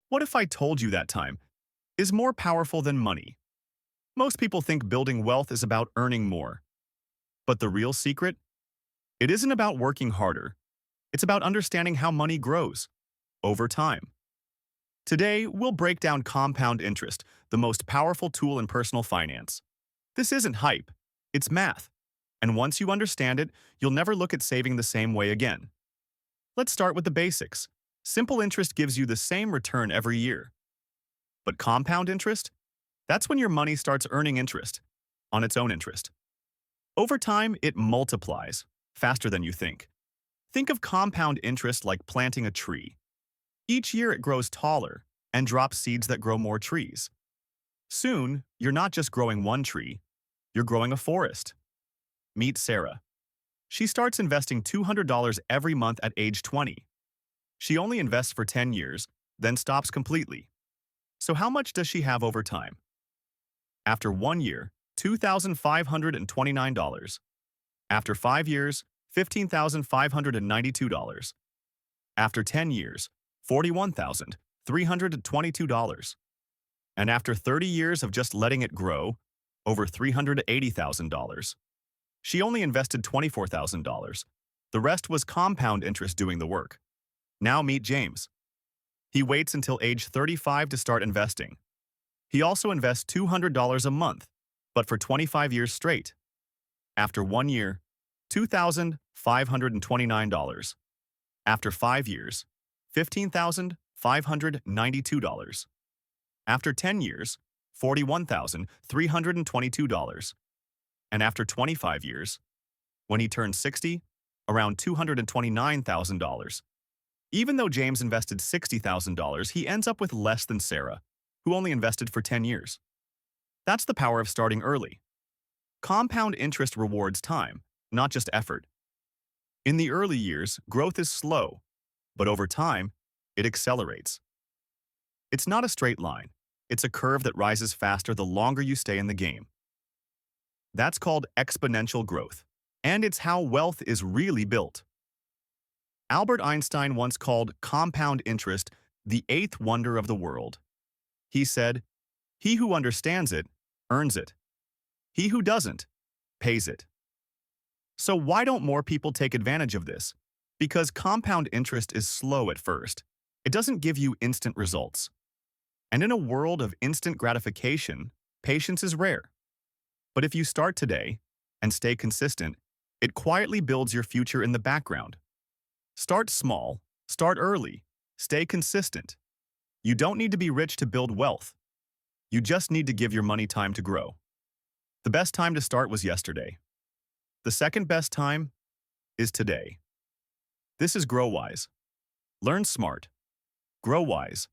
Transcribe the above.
What if I told you that time is more powerful than money? Most people think building wealth is about earning more. But the real secret? It isn't about working harder. It's about understanding how money grows over time. Today, we'll break down compound interest, the most powerful tool in personal finance. This isn't hype, it's math. And once you understand it, you'll never look at saving the same way again. Let's start with the basics. Simple interest gives you the same return every year. But compound interest? That's when your money starts earning interest on its own interest. Over time, it multiplies faster than you think. Think of compound interest like planting a tree. Each year it grows taller and drops seeds that grow more trees. Soon, you're not just growing one tree, you're growing a forest. Meet Sarah. She starts investing $200 every month at age 20. She only invests for 10 years, then stops completely. So how much does she have over time? After 1 year, $2,529. After 5 years, $15,592. After 10 years, $41,322. And after 30 years of just letting it grow, over $380,000. She only invested $24,000. The rest was compound interest doing the work. Now meet James. He waits until age 35 to start investing. He also invests $200 a month, but for 25 years straight. After 1 year, $2,529. After 5 years, $15,592. After 10 years, $41,322. And after 25 years, when he turned 60, around $229,000. Even though James invested $60,000, he ends up with less than Sarah, who only invested for 10 years. That's the power of starting early. Compound interest rewards time, not just effort. In the early years, growth is slow, but over time, it accelerates. It's not a straight line. It's a curve that rises faster the longer you stay in the game. That's called exponential growth, and it's how wealth is really built. Albert Einstein once called compound interest the eighth wonder of the world. He said, "He who understands it, earns it. He who doesn't, pays it." So why don't more people take advantage of this? Because compound interest is slow at first. It doesn't give you instant results. And in a world of instant gratification, patience is rare. But if you start today and stay consistent, it quietly builds your future in the background. Start small, start early, stay consistent. You don't need to be rich to build wealth. You just need to give your money time to grow. The best time to start was yesterday. The second best time is today. This is GrowWize. Learn smart. Grow wise.